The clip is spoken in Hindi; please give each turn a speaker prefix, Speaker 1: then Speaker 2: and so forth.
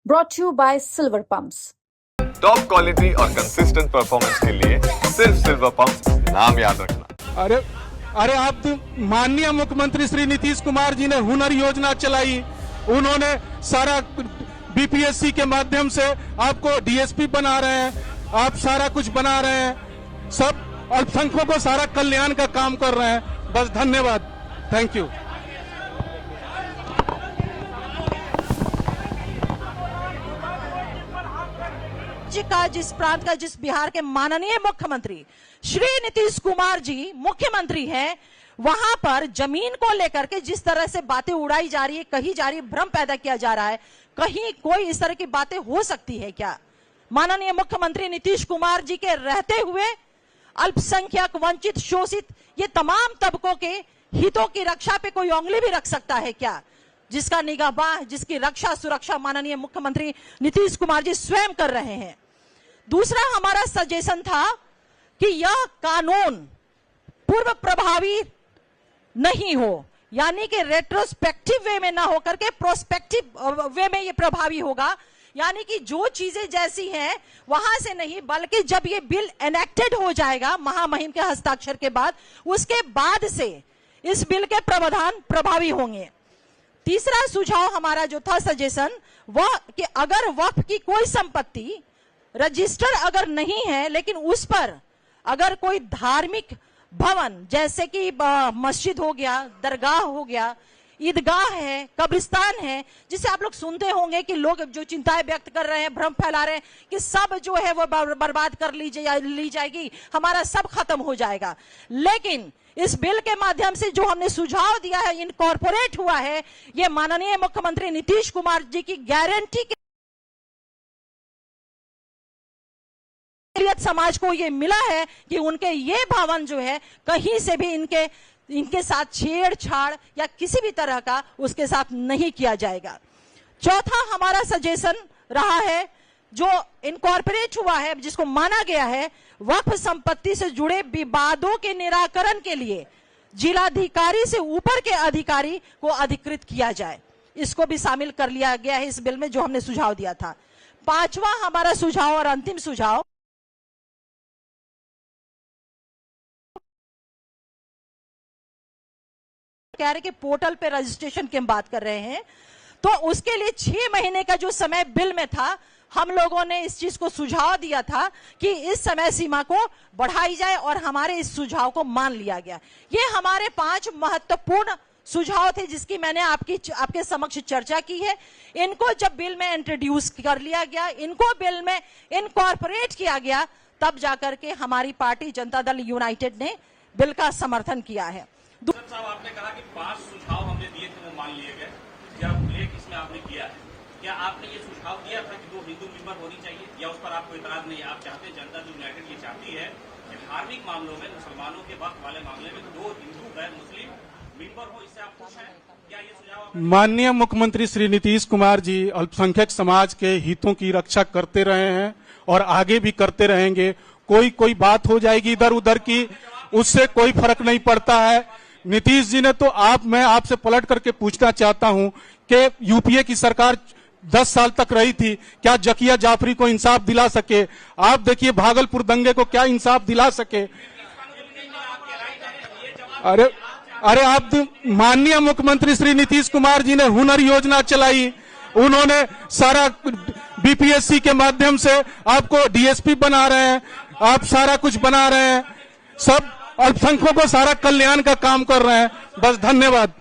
Speaker 1: brought to you by Silver Pumps.
Speaker 2: Top quality और कंसिस्टेंट परफॉर्मेंस के लिए सिर्फ सिल्वर पंप्स नाम याद रखना।
Speaker 3: अरे आप माननीय मुख्यमंत्री श्री नीतीश कुमार जी ने हुनर योजना चलाई। उन्होंने सारा बीपीएससी के माध्यम से आपको डीएसपी बना रहे हैं, आप सारा कुछ बना रहे हैं, सब अल्पसंख्यकों को सारा कल्याण का काम कर रहे हैं। बस धन्यवाद, थैंक यू।
Speaker 4: जिस प्रांत का, जिस बिहार के माननीय मुख्यमंत्री श्री नीतीश कुमार जी मुख्यमंत्री हैं, वहां पर जमीन को लेकर के जिस तरह से बातें उड़ाई जा रही है, कही जा रही है, भ्रम पैदा किया जा रहा है, कहीं कोई इस तरह की बातें हो सकती है क्या? माननीय मुख्यमंत्री नीतीश कुमार जी के रहते हुए अल्पसंख्यक, वंचित, शोषित, ये तमाम तबकों के हितों की रक्षा पे कोई उंगली भी रख सकता है क्या? जिसका निगाहबान, जिसकी रक्षा सुरक्षा माननीय मुख्यमंत्री नीतीश कुमार जी स्वयं कर रहे हैं। दूसरा हमारा सजेशन था कि यह कानून पूर्व प्रभावी नहीं हो, यानी कि रेट्रोस्पेक्टिव वे में ना होकर के प्रोस्पेक्टिव वे में ये प्रभावी होगा, यानी कि जो चीजें जैसी हैं वहां से नहीं, बल्कि जब ये बिल एनेक्टेड हो जाएगा महामहिम के हस्ताक्षर के बाद, उसके बाद से इस बिल के प्रावधान प्रभावी होंगे। तीसरा सुझाव हमारा जो था सजेशन, वह कि अगर वक्फ की कोई संपत्ति रजिस्टर अगर नहीं है, लेकिन उस पर अगर कोई धार्मिक भवन जैसे कि मस्जिद हो गया, दरगाह हो गया, ईदगाह है, कब्रिस्तान है, जिसे आप लोग सुनते होंगे कि लोग जो चिंताएं व्यक्त कर रहे हैं, भ्रम फैला रहे हैं कि सब जो है वो बर्बाद कर ली जाएगी, हमारा सब खत्म हो जाएगा। लेकिन इस बिल के माध्यम से जो हमने सुझाव दिया है, इनकॉर्पोरेट हुआ है, ये माननीय मुख्यमंत्री नीतीश कुमार जी की गारंटी के समाज को ये मिला है कि उनके ये भवन जो है कहीं से भी इनके साथ छेड़छाड़ या किसी भी तरह का उसके साथ नहीं किया जाएगा। चौथा हमारा सजेशन रहा है, जो इनकॉर्पोरेट हुआ है, जिसको माना गया है, वक्फ संपत्ति से जुड़े विवादों के निराकरण के लिए जिलाधिकारी से ऊपर के अधिकारी को अधिकृत किया जाए। इसको भी शामिल कर लिया गया है इस बिल में, जो हमने सुझाव दिया था। पांचवा हमारा सुझाव और अंतिम सुझाव, कह रहे कि पोर्टल पे रजिस्ट्रेशन की हम बात कर रहे हैं, तो उसके लिए 6 महीने का जो समय बिल में था, हम लोगों ने इस चीज को सुझाव दिया था कि इस समय सीमा को बढ़ाई जाए, और हमारे इस सुझाव को मान लिया गया। ये हमारे 5 महत्वपूर्ण सुझाव थे जिसकी मैंने आपके समक्ष चर्चा की है। इनको जब बिल में इंट्रोड्यूस कर लिया गया, इनको बिल में इनकॉर्पोरेट किया गया, तब जाकर के हमारी पार्टी जनता दल यूनाइटेड ने बिल का समर्थन किया है।
Speaker 5: साहब, आपने कहा कि 5 सुझाव हमने दिए थे वो मान लिए गए, क्या उल्लेख इसमें आपने किया है? क्या आपने ये सुझाव दिया था कि 2 हिंदू मेंबर होनी चाहिए, या उस पर आपको इतराज नहीं है? आप चाहते हैं, जनता दल यूनाइटेड ये चाहती है कि धार्मिक मामलों में, मुसलमानों के वक्त वाले मामले में 2 हिंदू गैर मुस्लिम मेंबर हो, इससे आप खुश हैं? क्या ये सुझाव?
Speaker 3: माननीय मुख्यमंत्री श्री नीतीश कुमार जी अल्पसंख्यक समाज के हितों की रक्षा करते रहे हैं और आगे भी करते रहेंगे। कोई बात हो जाएगी इधर उधर की, उससे कोई फर्क नहीं पड़ता है। नीतीश जी ने तो मैं आपसे पलट करके पूछना चाहता हूं कि यूपीए की सरकार 10 साल तक रही थी, क्या जकिया जाफरी को इंसाफ दिला सके? आप देखिए भागलपुर दंगे को क्या इंसाफ दिला सके? अरे आप माननीय मुख्यमंत्री श्री नीतीश कुमार जी ने हुनर योजना चलाई। उन्होंने सारा बीपीएससी के माध्यम से आपको डीएसपी बना रहे हैं, आप सारा कुछ बना रहे हैं, सब अल्पसंख्यकों को सारा कल्याण का काम कर रहे हैं। बस धन्यवाद।